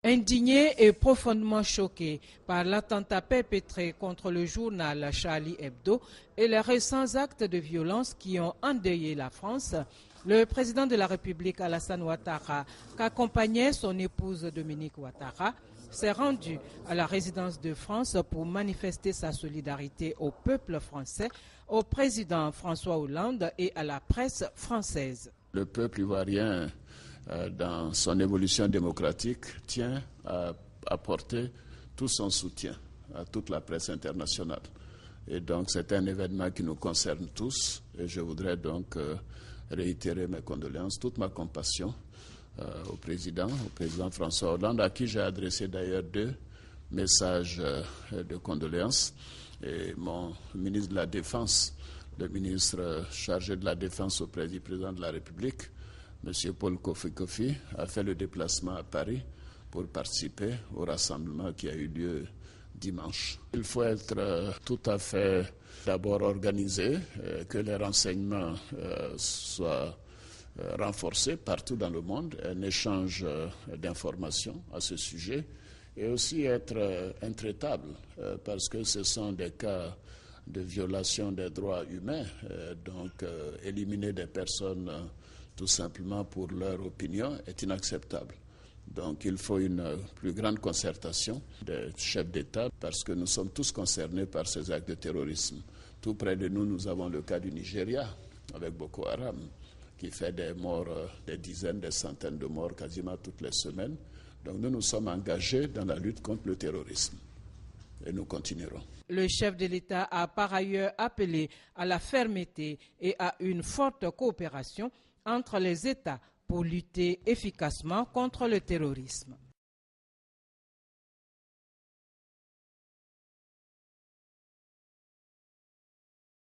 Indigné et profondément choqué par l'attentat perpétré contre le journal Charlie Hebdo et les récents actes de violence qui ont endeuillé la France, le président de la République Alassane Ouattara, qu'accompagnait son épouse Dominique Ouattara, s'est rendu à la résidence de France pour manifester sa solidarité au peuple français, au président François Hollande et à la presse française. Le peuple ivoirien, dans son évolution démocratique, tient à apporter tout son soutien à toute la presse internationale. Et donc c'est un événement qui nous concerne tous et je voudrais donc réitérer mes condoléances, toute ma compassion au président François Hollande, à qui j'ai adressé d'ailleurs 2 messages de condoléances. Et mon ministre de la Défense, le ministre chargé de la Défense auprès du président de la République, M. Paul Kofi, a fait le déplacement à Paris pour participer au rassemblement qui a eu lieu dimanche. Il faut être tout à fait d'abord organisé, que les renseignements soient renforcés partout dans le monde, un échange d'informations à ce sujet, et aussi être intraitable, parce que ce sont des cas de violation des droits humains, donc éliminer des personnes tout simplement pour leur opinion est inacceptable. Donc il faut une plus grande concertation des chefs d'État parce que nous sommes tous concernés par ces actes de terrorisme. Tout près de nous, nous avons le cas du Nigeria avec Boko Haram qui fait des morts, des dizaines, des centaines de morts quasiment toutes les semaines. Donc nous sommes engagés dans la lutte contre le terrorisme et nous continuerons. Le chef de l'État a par ailleurs appelé à la fermeté et à une forte coopération entre les États pour lutter efficacement contre le terrorisme.